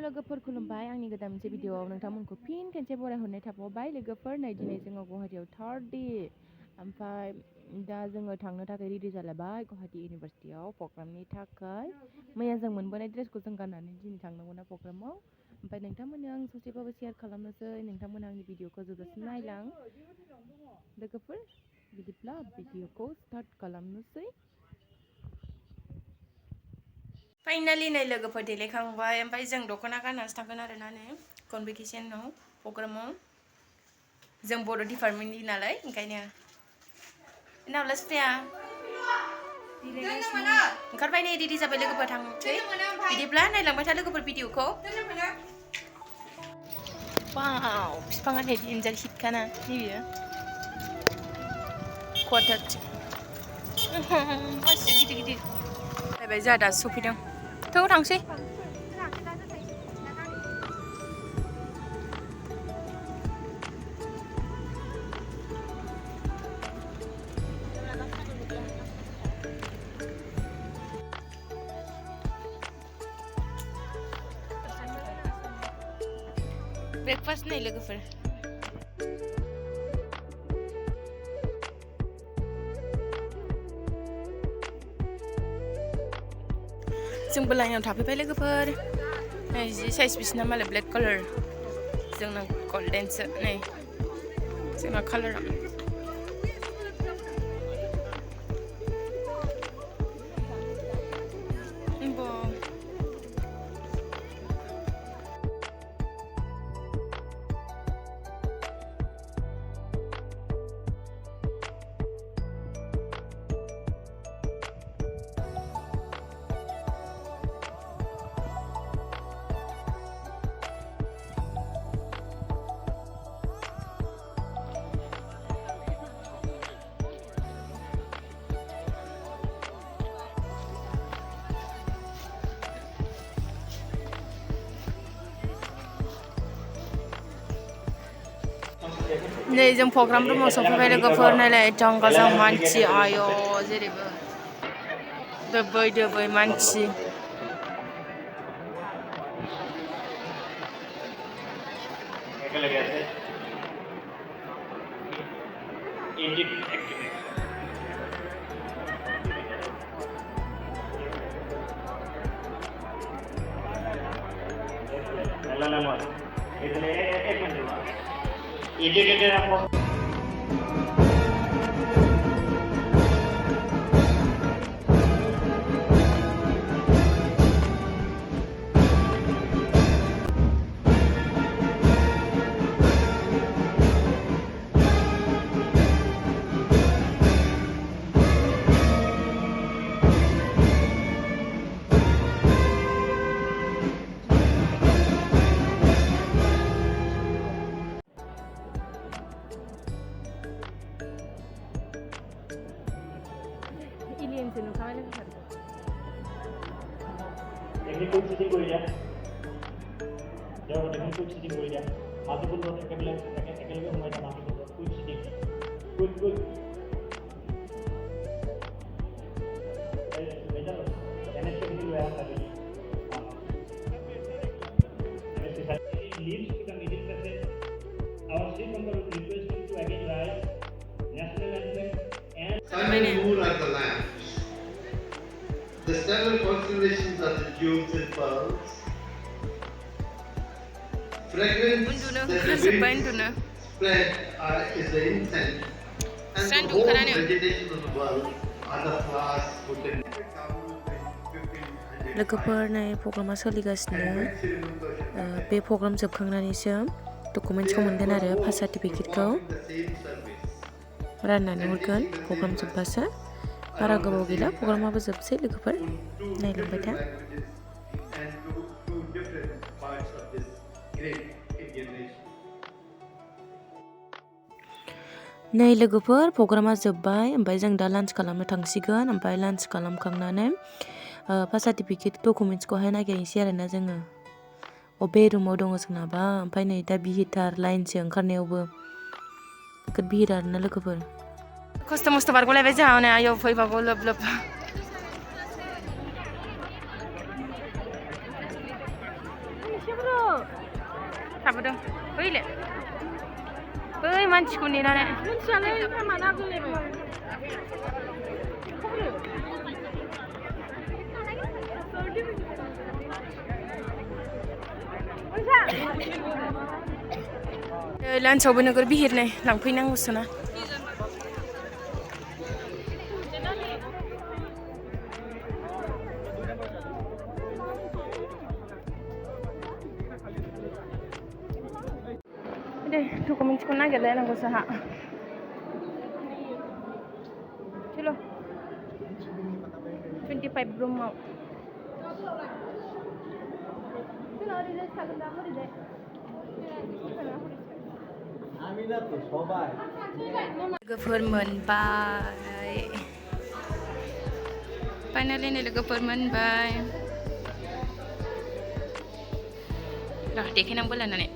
लोगोफोर खुलुमबाय आंनि गोदान मोनसे भिडिअआव नोंथांमोनखौ फिन खेनसे बरायहरनाय थाबावबाय लोगोफोर नै दिनै जोङो गुवाहाटीयाव थार्ड डे ओमफ्राय दा जोङो थांनो थाखाय रेडि जालायबाय गुवाहाटी इउनिभारसिटियाव प्रग्रामनि थाखाय मैया जों मोनबोनाय ड्रेसखौ जों गाननानै दिनै थांनांगौना प्रग्रामाव ओमफ्राय नोंथांमोननो आं ससेबाबो शेयार खालामनोसै नोंथांमोना आंनि भिडिअखौ जोबजासिम नायलां लोगोफोर बिदिब्ला भिडिअखौ स्टार्ट खालामनोसै फाइनालि नै लोगोफोर देलायखांबाय ओमफ्राय जों दख'ना गाननासो थांगोन आरोना नै कनभकेसनाव प्रग्रामाव जों बर' डिपार्टमेन्टनि नालाय ओंखायनो नावला स्प्रेया ओंखारबाय नै रेडि जाबाय लोगोफोर थांसै बिदिब्ला नायलांबाय था लोगोफोर भिडिअखौ वाव बिफाङा नै एन्जाल हिटखाना नैबेयो क्वार्टार मासि गिदिर गिदिर जाबाय जोंहा दासो सफैदों थ' थांसै ब्रेकफास्ट नै लोगोफोर जोंबो लाइनाव थाफैबाय लोगोफोर नै जि साइज बिसिना मालाय ब्लेक कालार जोंना गल्डेनसो नै जोंना कालारा नै जों प्रग्राम रुमाव सफैबाय लोगोफोर नायलाय जंगाजों मानसि आय' जेरैबो दोबै मानसि এলিয়েনছে নুখাই লাগে টেকনিক্যাল সিটিং করে যা যাও টেকনিক্যাল সিটিং করে যা মাল্টিপল ডট একেলগে সময় এটা multiple dot quick sitting quick এটা এনএস টেকনিক্যাল ওয়ে আছে leaves to the middle passage. Our street member would request him to again rise national anthem and sun and moon are the lamps. The seven constellations are the jewels and pearls. Fragrance that the wind spread is the incense. And the whole vegetation of the world are the flowers put in. लोगोफोर नै प्रग्रामा सोलिगासिनो बे programme जोबखांनानैसो डकुमेन्ट्सखौ मोनगोन आरो पास सार्टिफिकेटखौ राननानै हरगोन programme जोबबासो बारा गोबाव गैला प्रग्रामाबो जोबसै लोगोफोर नायलांबाय था नै लोगोफोर प्रग्रामा जोबबाय ओमफ्राय जों दा लान्च खालामनो थांसिगोन ओमफ्राय लान्च खालामखांनानै पास सार्टिफिकेट डकुमेन्ट्सखौहाय नागिरनोसै आरोना जोङो बबे रुमाव दङ जोंनाबा ओमफ्राय नै दा बिहिटार लाइनसो ओंखारनायावबो नोगोद बिहिर आरोना लोगोफोर खस्थ' मस्थ' बारग'लायबाय जोंहा हनै आयौ फैबागौ लोब लोब थाबोदों बैले बै मानसिखौ नेनानै मिथियालै माना गोलैबाय लान्चआवबो नोगोर बिहिरनाय लांफैनांगौसोना दे डकुमेन्ट्सखौ नागिरलायनांगौ जोंहा चलो 25 रुमाव लोगोफोर मोनबाय फाइनालि लोगोफोर मोनबाय देखायनांगौ लानानै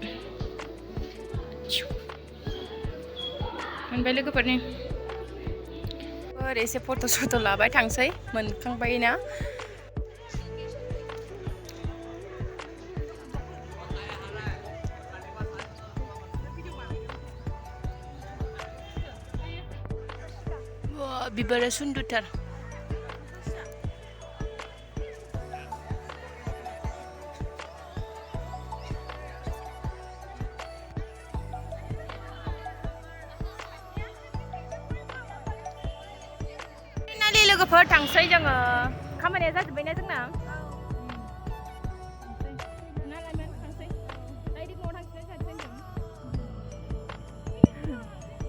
मोनबाय लोगोफोरनि एसे फट' सट' लाबाय थांसै मोनखांबाय ना बिबारा सुन्दरथार लोगोफोर थांसै जोङो खामानिया जाजोब्बायना जोंना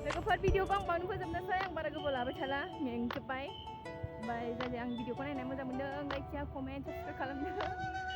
लोगोफोर भिडिअखौ आं बावनो फोजोबनोसै आं बारा गोबाव लाबाय थाला मेंजोब्बाय ओमफ्राय जाय आं भिडिअखौ नायना मोजां मोनदों लाइक शेयार कमेन्ट साबस्क्राइब खालामदो